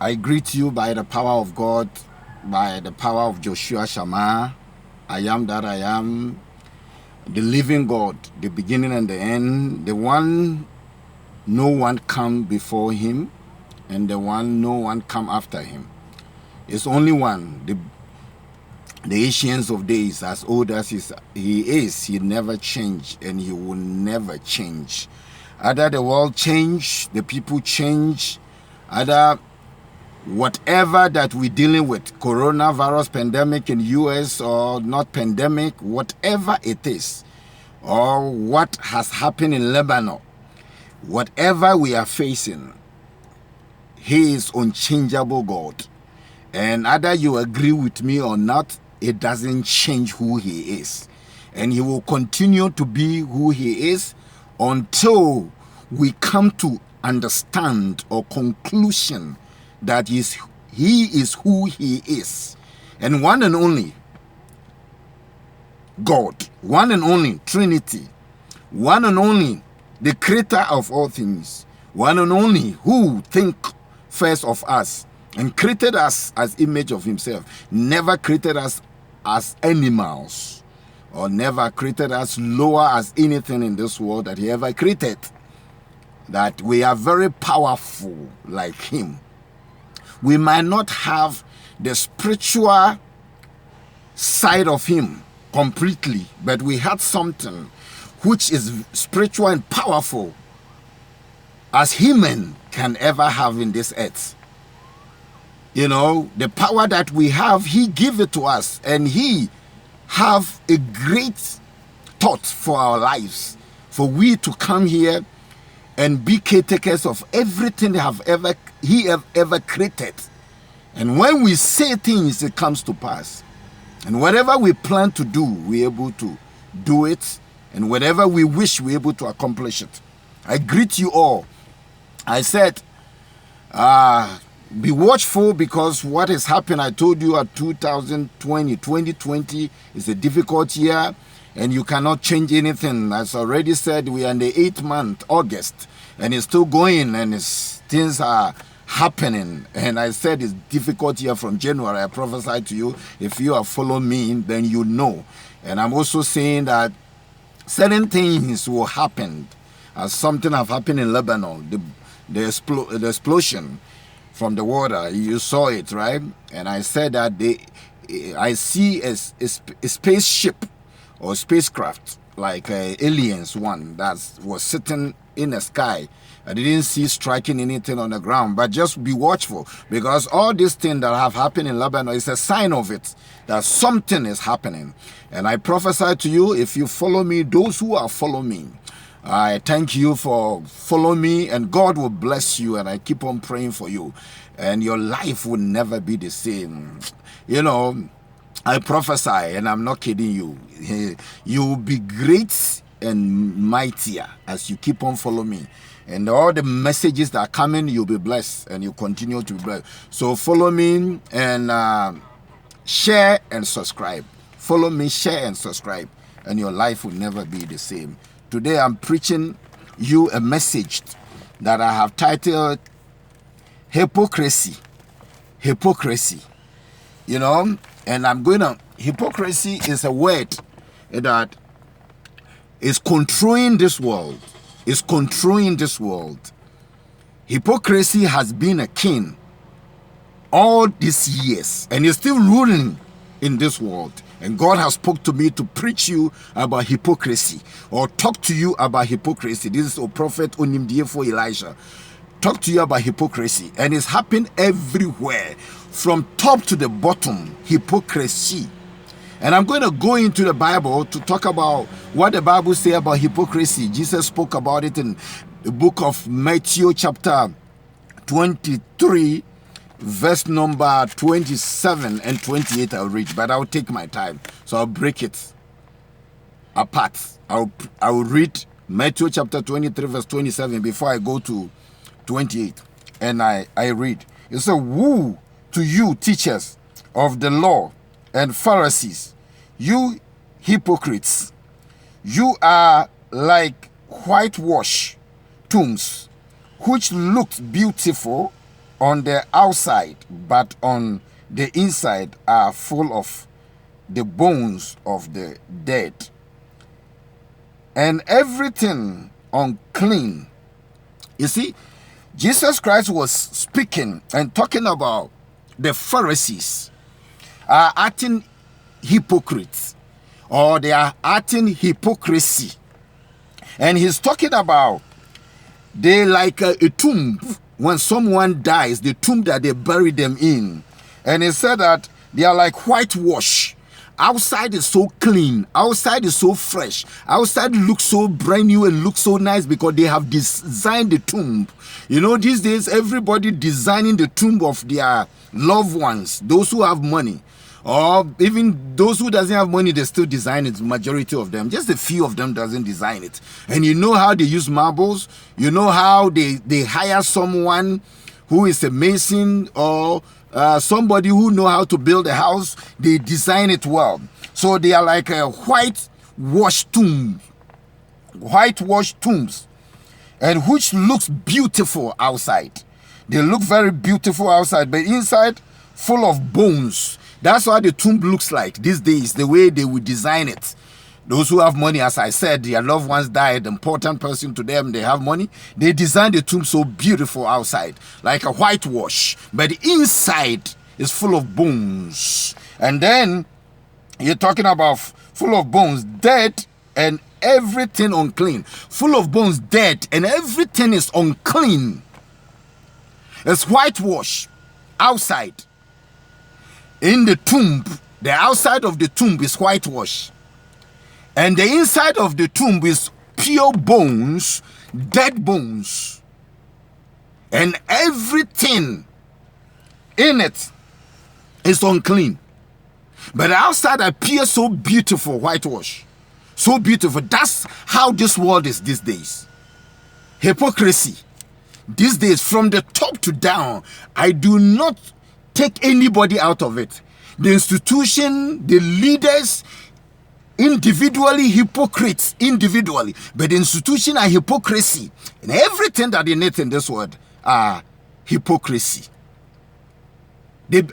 I greet you by the power of God, by the power of Joshua Shammah. I am that I am, the living God, the beginning and the end, the one no one come before him, and the one no one come after him. It's only one, the ancients of days, as old as he is, he never changed, and he will never change. Either the world change, the people change, either whatever that we're dealing with, coronavirus pandemic in US or not pandemic, whatever it is, or what has happened in Lebanon, whatever we are facing, he is unchangeable God. And either you agree with me or not, it doesn't change who he is. And he will continue to be who he is until we come to understand or conclusion that he is who he is. And one and only God, one and only Trinity, one and only the creator of all things, one and only who think first of us and created us as image of himself, never created us as animals, or never created us lower as anything in this world that he ever created. That we are very powerful like him. We might not have the spiritual side of him completely, but we had something which is spiritual and powerful as human can ever have in this earth. You know, the power that we have, he gave it to us, and he have a great thought for our lives, for we to come here and be caretakers of everything he have ever created. And when we say things, it comes to pass. And whatever we plan to do, we're able to do it. And whatever we wish, we're able to accomplish it. I greet you all. I said, be watchful, because what is happening, I told you, at 2020 is a difficult year, and you cannot change anything. As I already said, we are in the 8th month, August, and it's still going, and things are happening. And I said it's difficult year from January. I prophesied to you. If you have followed me, then you know. And I'm also saying that certain things will happen, as something have happened in Lebanon, the explosion from the water. You saw it, right? And I said that I see a spaceship or spacecraft, like aliens one that was sitting in the sky. I didn't see striking anything on the ground, but just be watchful, because all these things that have happened in Lebanon is a sign of it, that something is happening. And I prophesy to you, if you follow me, those who are following me, I thank you for following me, and God will bless you, and I keep on praying for you, and your life will never be the same. You know, I prophesy, and I'm not kidding you. You will be great and mightier as you keep on following me. And all the messages that are coming, you'll be blessed, and you continue to be blessed. So follow me and share and subscribe. Follow me, share and subscribe, and your life will never be the same. Today I'm preaching you a message that I have titled Hypocrisy. Hypocrisy. You know, and hypocrisy is a word that is controlling this world. Is controlling this world. Hypocrisy has been a king all these years, and is still ruling in this world. And God has spoke to me to preach you about hypocrisy, or talk to you about hypocrisy. This is a prophet Onimdiefo Elisha. Talk to you about hypocrisy, and it's happened everywhere, from top to the bottom. Hypocrisy. And I'm going to go into the Bible to talk about what the Bible says about hypocrisy. Jesus spoke about it in the book of Matthew chapter 23, verse number 27 and 28. I'll read, but I'll take my time. So I'll break it apart. I will read Matthew chapter 23, verse 27 before I go to 28. And I read. It says, "Woe to you, teachers of the law and Pharisees, you hypocrites! You are like whitewashed tombs, which looked beautiful on the outside, but on the inside are full of the bones of the dead, and everything unclean. You see, Jesus Christ was speaking and talking about the Pharisees are acting hypocrites, or they are acting hypocrisy. And he's talking about they like a tomb. When someone dies, the tomb that they bury them in. And he said that they are like whitewash. Outside is so clean. Outside is so fresh. Outside looks so brand new and looks so nice because they have designed the tomb. You know, these days, everybody designing the tomb of their loved ones, those who have money. Or even those who doesn't have money, they still design it. Majority of them, just a few of them doesn't design it. And you know how they use marbles. You know how they hire someone who is a mason or somebody who know how to build a house. They design it well. So they are like a whitewashed tombs, and which looks beautiful outside. They look very beautiful outside, but inside full of bones. That's what the tomb looks like these days, the way they would design it. Those who have money, as I said, their loved ones died, important person to them, they have money. They design the tomb so beautiful outside, like a whitewash. But the inside is full of bones. And then you're talking about full of bones, dead, and everything unclean. Full of bones, dead, and everything is unclean. It's whitewash outside. In the tomb, the outside of the tomb is whitewash. And the inside of the tomb is pure bones, dead bones. And everything in it is unclean. But the outside appears so beautiful, whitewash. So beautiful. That's how this world is these days. Hypocrisy. These days, from the top to down, I do not take anybody out of it. The institution, the leaders, individually hypocrites, individually. But the institution are hypocrisy. And everything that they need in this world are hypocrisy.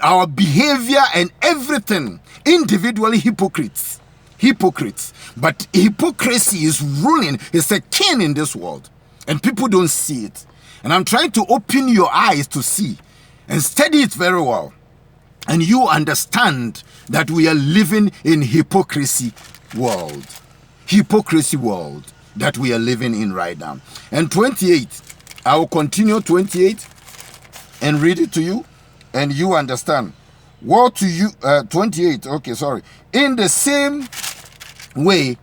Our behavior and everything, individually hypocrites. Hypocrites. But hypocrisy is ruling, it's a king in this world. And people don't see it. And I'm trying to open your eyes to see and study it very well. And you understand that we are living in hypocrisy world. Hypocrisy world that we are living in right now. And 28, I will continue 28 and read it to you and you understand. Woe to you, 28, okay, sorry. In the same way,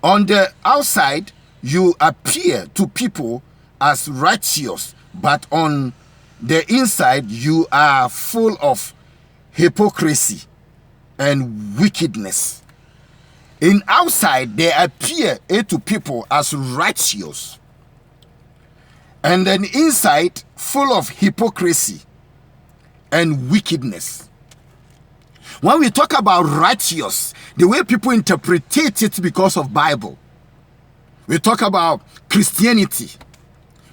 on the outside, you appear to people as righteous, but on the inside, you are full of hypocrisy and wickedness. In outside, they appear to people as righteous, and then inside, full of hypocrisy and wickedness. When we talk about righteous, the way people interpret it because of Bible. We talk about Christianity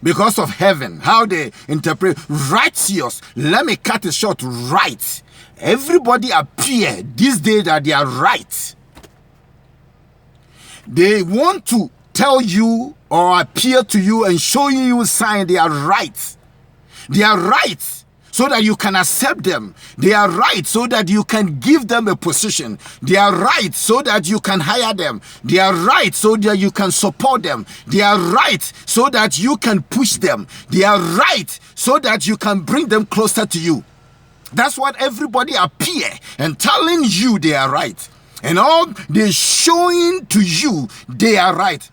because of heaven, how they interpret righteous. Let me cut it short, right. Everybody appear this day that they are right. They want to tell you or appear to you and show you a sign they are right. They are right so that you can accept them. They are right so that you can give them a position. They are right so that you can hire them. They are right so that you can support them. They are right so that you can push them. They are right so that you can bring them closer to you. That's what everybody appear and telling you they are right. And all they're showing to you they are right.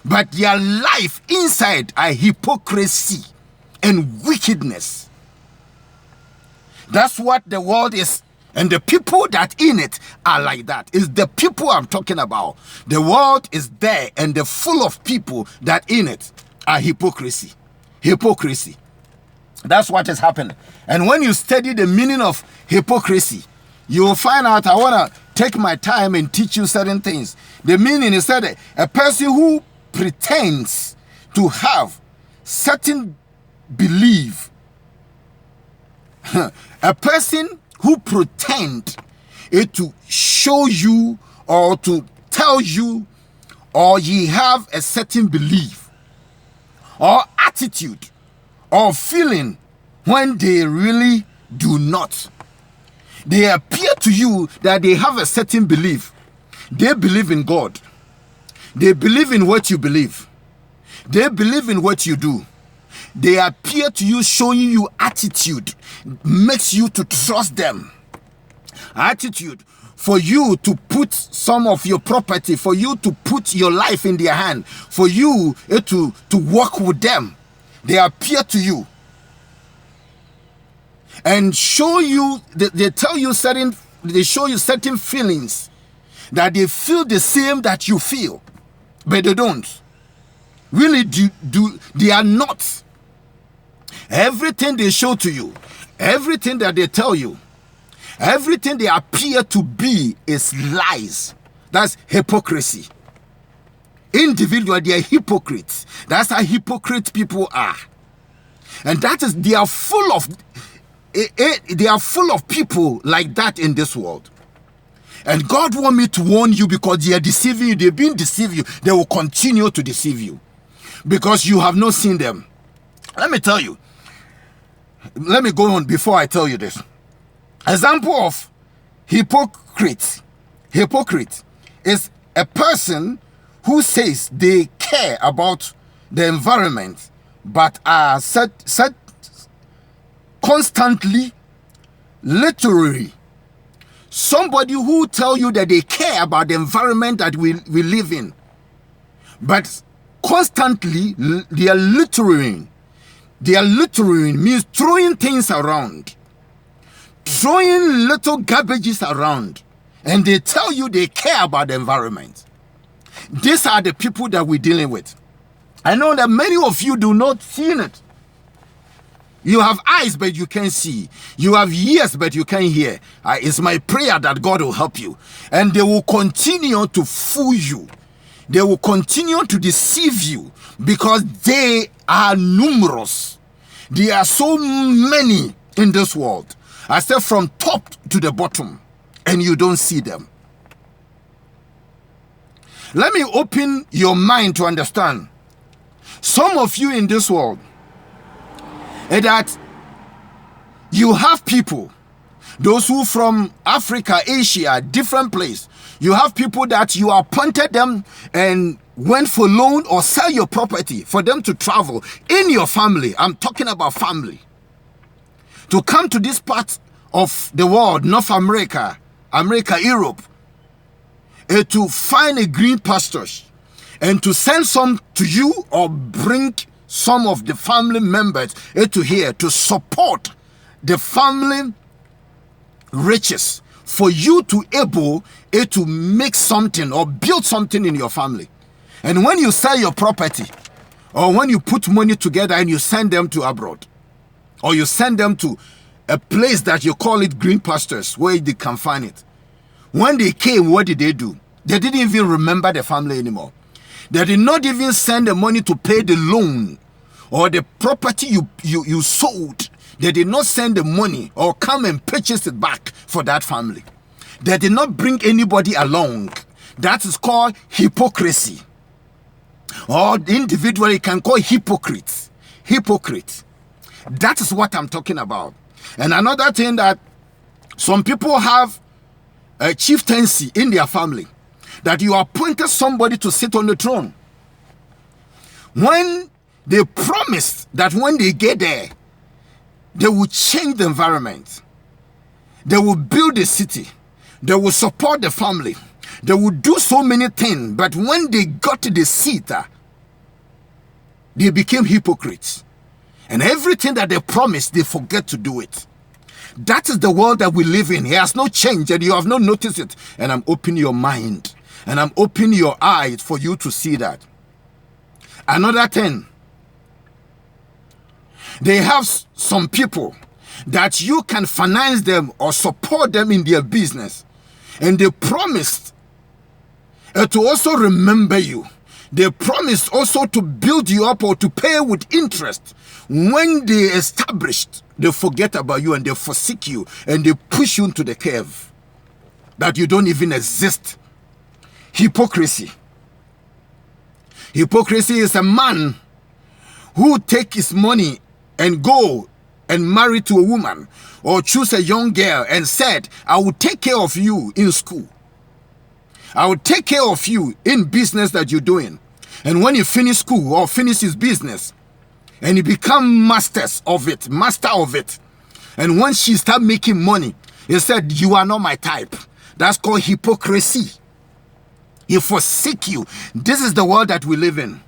But their life inside are hypocrisy and wickedness. That's what the world is. And the people that in it are like that. It's the people I'm talking about. The world is there and the full of people that in it are hypocrisy. Hypocrisy. That's what is happening. And when you study the meaning of hypocrisy, you will find out. I want to take my time and teach you certain things. The meaning is that a person who pretends to have certain belief A person who pretend to show you or to tell you, or ye have a certain belief or attitude or feeling when they really do not. They appear to you that they have a certain belief. They believe in God. They believe in what you believe. They believe in what you do. They appear to you showing you attitude, makes you to trust them. Attitude for you to put some of your property, for you to put your life in their hand, for you to work with them. They appear to you and show you, they show you certain feelings that they feel the same that you feel, but they don't. Really they are not. Everything they show to you, everything that they tell you, everything they appear to be is lies. That's hypocrisy. Individually, they are hypocrites. That's how hypocrite people are. And that is, they are full of people like that in this world. And God wants me to warn you, because they are deceiving you. They've been deceiving you. They will continue to deceive you because you have not seen them. Let me tell you. Let me go on before I tell you this. Example of hypocrite. Hypocrite is a person who says they care about the environment but are constantly literary. Somebody who tell you that they care about the environment that we live in, but constantly they are littering. They are littering means throwing things around, throwing little garbages around, and they tell you they care about the environment. These are the people that we're dealing with. I know that many of you do not see it. You have eyes, but you can't see. You have ears, but you can't hear. It's my prayer that God will help you. And they will continue to fool you. They will continue to deceive you because they are numerous. There are so many in this world. I said from top to the bottom, and you don't see them. Let me open your mind to understand. Some of you in this world, that you have people, those who from Africa, Asia, different place, you have people that you appointed them and went for loan or sell your property for them to travel in your family. I'm talking about family. To come to this part of the world, North America, Europe, to find a green pastures and to send some to you or bring some of the family members to here to support the family riches for you to able to make something or build something in your family. And when you sell your property or when you put money together and you send them to abroad or you send them to a place that you call it green pastures where they can find it, when they came, what did they do? They didn't even remember the family anymore. They did not even send the money to pay the loan or the property you sold. They did not send the money or come and purchase it back for that family. They did not bring anybody along. That is called hypocrisy. Or individually you can call hypocrites. Hypocrite. That is what I'm talking about. And another thing, that some people have a chieftaincy in their family, that you appointed somebody to sit on the throne. When they promised that when they get there, they will change the environment. They will build a city. They will support the family. They will do so many things. But when they got to the seat, they became hypocrites. And everything that they promised, they forget to do it. That is the world that we live in. It has no change, and you have not noticed it. And I'm opening your mind. And I'm opening your eyes for you to see that. Another thing, they have some people that you can finance them or support them in their business. And they promised to also remember you. They promised also to build you up or to pay with interest when they established they forget about you and they forsake you and they push you into the curve that you don't even exist. Hypocrisy. Hypocrisy is a man who take his money and go and marry to a woman or choose a young girl and said, I will take care of you in school. I will take care of you in business that you're doing. And when you finish school or finish his business and you become master of it, and once she start making money, he said, you are not my type. That's called hypocrisy. He forsake you. This is the world that we live in.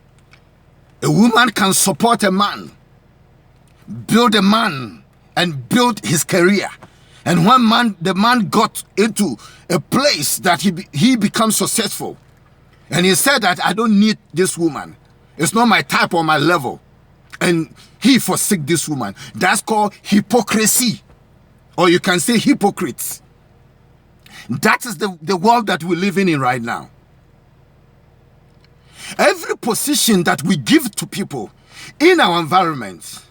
A woman can support a man, build a man, and build his career. And when the man got into a place that he becomes successful, and he said that I don't need this woman. It's not my type or my level. And he forsake this woman. That's called hypocrisy. Or you can say hypocrites. That is the world that we're living in right now. Every position that we give to people in our environment,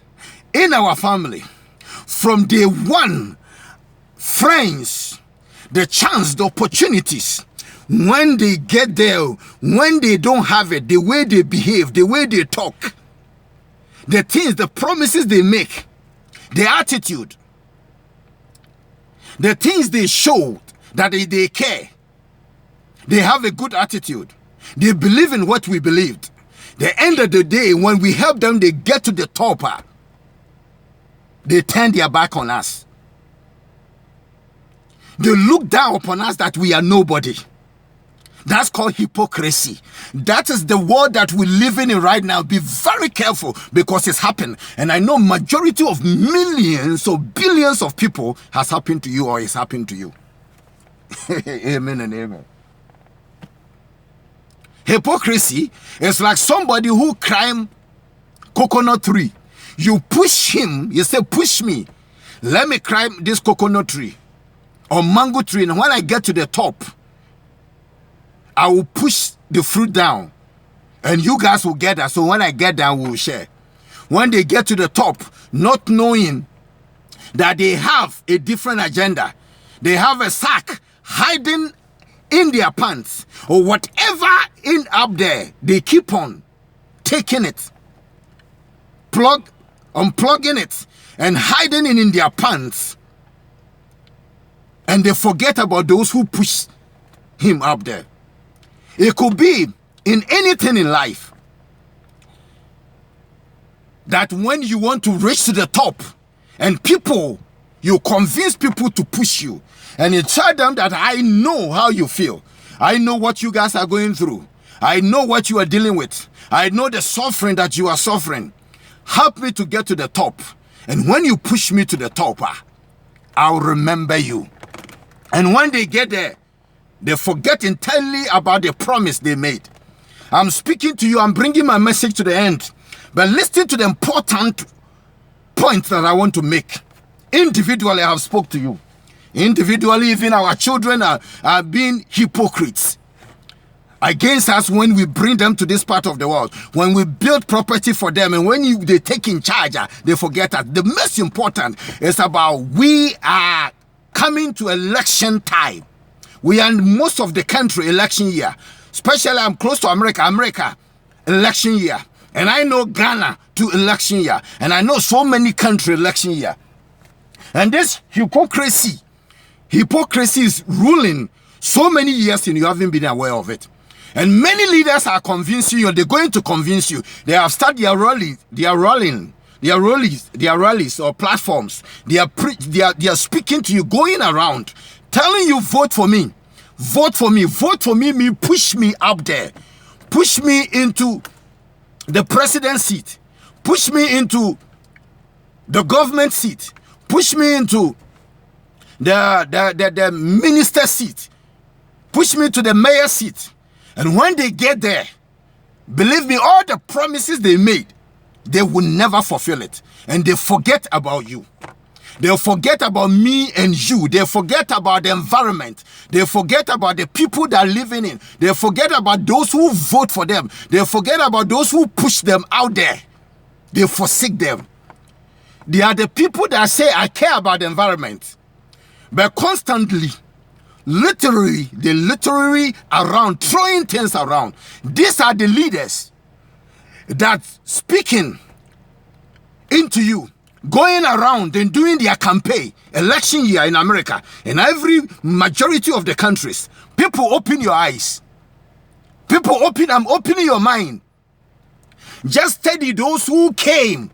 in our family, from day one, friends, the chance, the opportunities, when they get there, when they don't have it, the way they behave, the way they talk, the things, the promises they make, the attitude, the things they show that they care, they have a good attitude, they believe in what we believed. The end of the day, when we help them, they get to the top, they turn their back on us. They look down upon us that we are nobody. That's called hypocrisy. That is the world that we're living in right now. Be very careful because it's happened. And I know majority of millions or billions of people has happened to you or is happening to you. Amen and amen. Hypocrisy is like somebody who climb coconut tree. You push him, you say, push me. Let me climb this coconut tree or mango tree. And when I get to the top, I will push the fruit down and you guys will get that. So when I get down, we will share. When they get to the top, not knowing that they have a different agenda, they have a sack hiding in their pants or whatever in up there, they keep on taking it, unplugging it and hiding it in their pants, and they forget about those who push him up there. It could be in anything in life that when you want to reach to the top and you convince people to push you and you tell them that I know how you feel. I know what you guys are going through. I know what you are dealing with. I know the suffering that you are suffering. Help me to get to the top. And when you push me to the top, I'll remember you. And when they get there, they forget entirely about the promise they made. I'm speaking to you. I'm bringing my message to the end. But listen to the important points that I want to make. Individually, I have spoke to you. Individually, even our children are being hypocrites against us when we bring them to this part of the world. When we build property for them and when they take in charge, they forget that. The most important is about we are coming to election time. We are in most of the country election year. Especially I'm close to America election year. And I know Ghana to election year. And I know so many country election year. And this hypocrisy is ruling so many years and you haven't been aware of it. And many leaders are convincing you, they're going to convince you. They have started their rallies or platforms. They are speaking to you, going around, telling you, vote for me, push me up there, push me into the president seat, push me into the government seat, push me into the minister seat, push me to the mayor seat. And when they get there, believe me, all the promises they made, they will never fulfill it. And they forget about you. They'll forget about me and you. They forget about the environment. They forget about the people that are living in. They forget about those who vote for them. They forget about those who push them out there. They forsake them. They are the people that say, I care about the environment. But constantly, literally around, throwing things around. These are the leaders that speaking into you, going around and doing their campaign, election year in America, in every majority of the countries. People, open your eyes. People, I'm opening your mind. Just study those who came.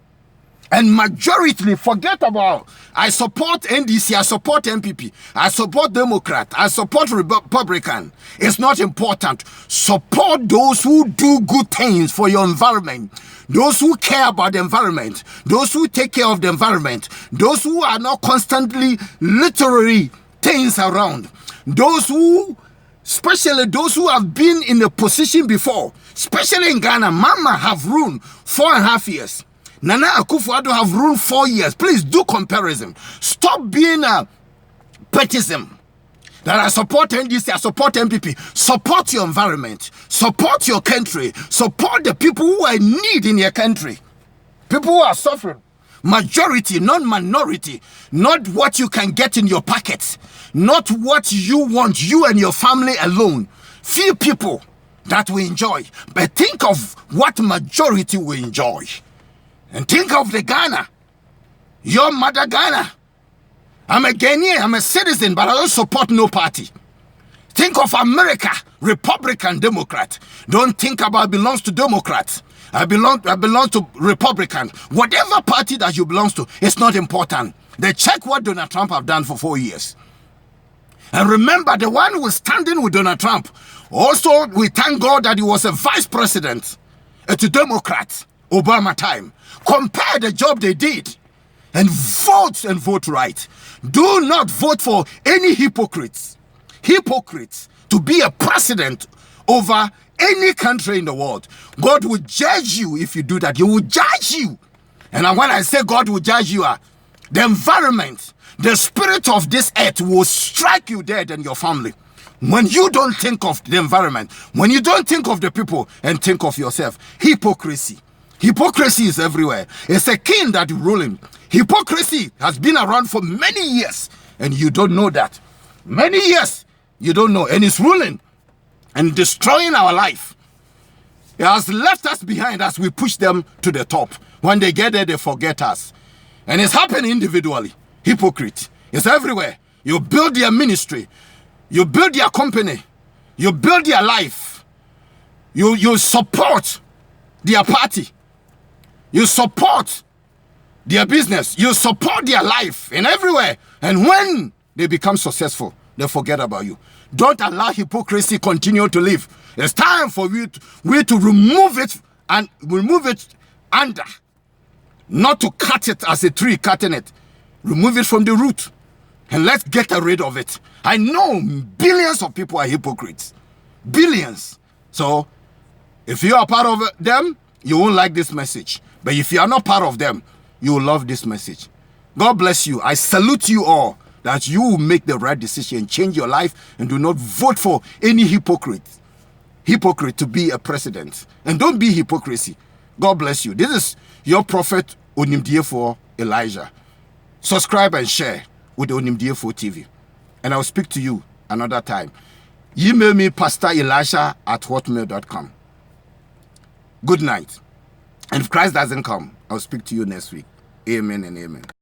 And majority, forget about, I support NDC, I support MPP, I support Democrat, I support Republican. It's not important. Support those who do good things for your environment, those who care about the environment, those who take care of the environment, those who are not constantly literary things around, those who, especially those who have been in a position before, especially in Ghana. Mama have ruled 4.5 years. Nana Akufo-Addo have ruled 4 years. Please do comparison. Stop being a petism. That I support NDC, I support MPP. Support your environment. Support your country. Support the people who are in need in your country. People who are suffering. Majority, not minority. Not what you can get in your pockets. Not what you want, you and your family alone. Few people that we enjoy. But think of what majority will enjoy. And think of the Ghana, your mother Ghana. I'm a Ghanaian, I'm a citizen, but I don't support no party. Think of America, Republican, Democrat. Don't think about belongs to Democrats. I belong to Republican. Whatever party that you belong to, it's not important. They check what Donald Trump have done for 4 years. And remember, the one who was standing with Donald Trump, also we thank God that he was a vice president to Democrats, Obama time. Compare the job they did and vote right. Do not vote for any hypocrites to be a president over any country in the world. God will judge you if you do that. He will judge you. And when I say God will judge you, the environment, the spirit of this earth will strike you dead and your family. When you don't think of the environment, when you don't think of the people and think of yourself, hypocrisy. Hypocrisy is everywhere. It's a king that is ruling. Hypocrisy has been around for many years and you don't know that. Many years you don't know, and it's ruling and destroying our life. It has left us behind as we push them to the top. When they get there, they forget us. And it's happening individually. Hypocrite. It's everywhere. You build their ministry. You build their company. You build their life. You support their party. You support their business. You support their life and everywhere. And when they become successful, they forget about you. Don't allow hypocrisy continue to live. It's time for we to remove it and remove it under. Not to cut it as a tree, cutting it. Remove it from the root. And let's get rid of it. I know billions of people are hypocrites. Billions. So, if you are part of them, you won't like this message. But if you are not part of them, you will love this message. God bless you. I salute you all that you will make the right decision, change your life, and do not vote for any hypocrite to be a president. And don't be hypocrisy. God bless you. This is your prophet, Onimdiefo Elisha. Subscribe and share with Onimdiefo TV. And I'll speak to you another time. Email me pastorelisha@hotmail.com. Good night. And if Christ doesn't come, I'll speak to you next week. Amen and amen.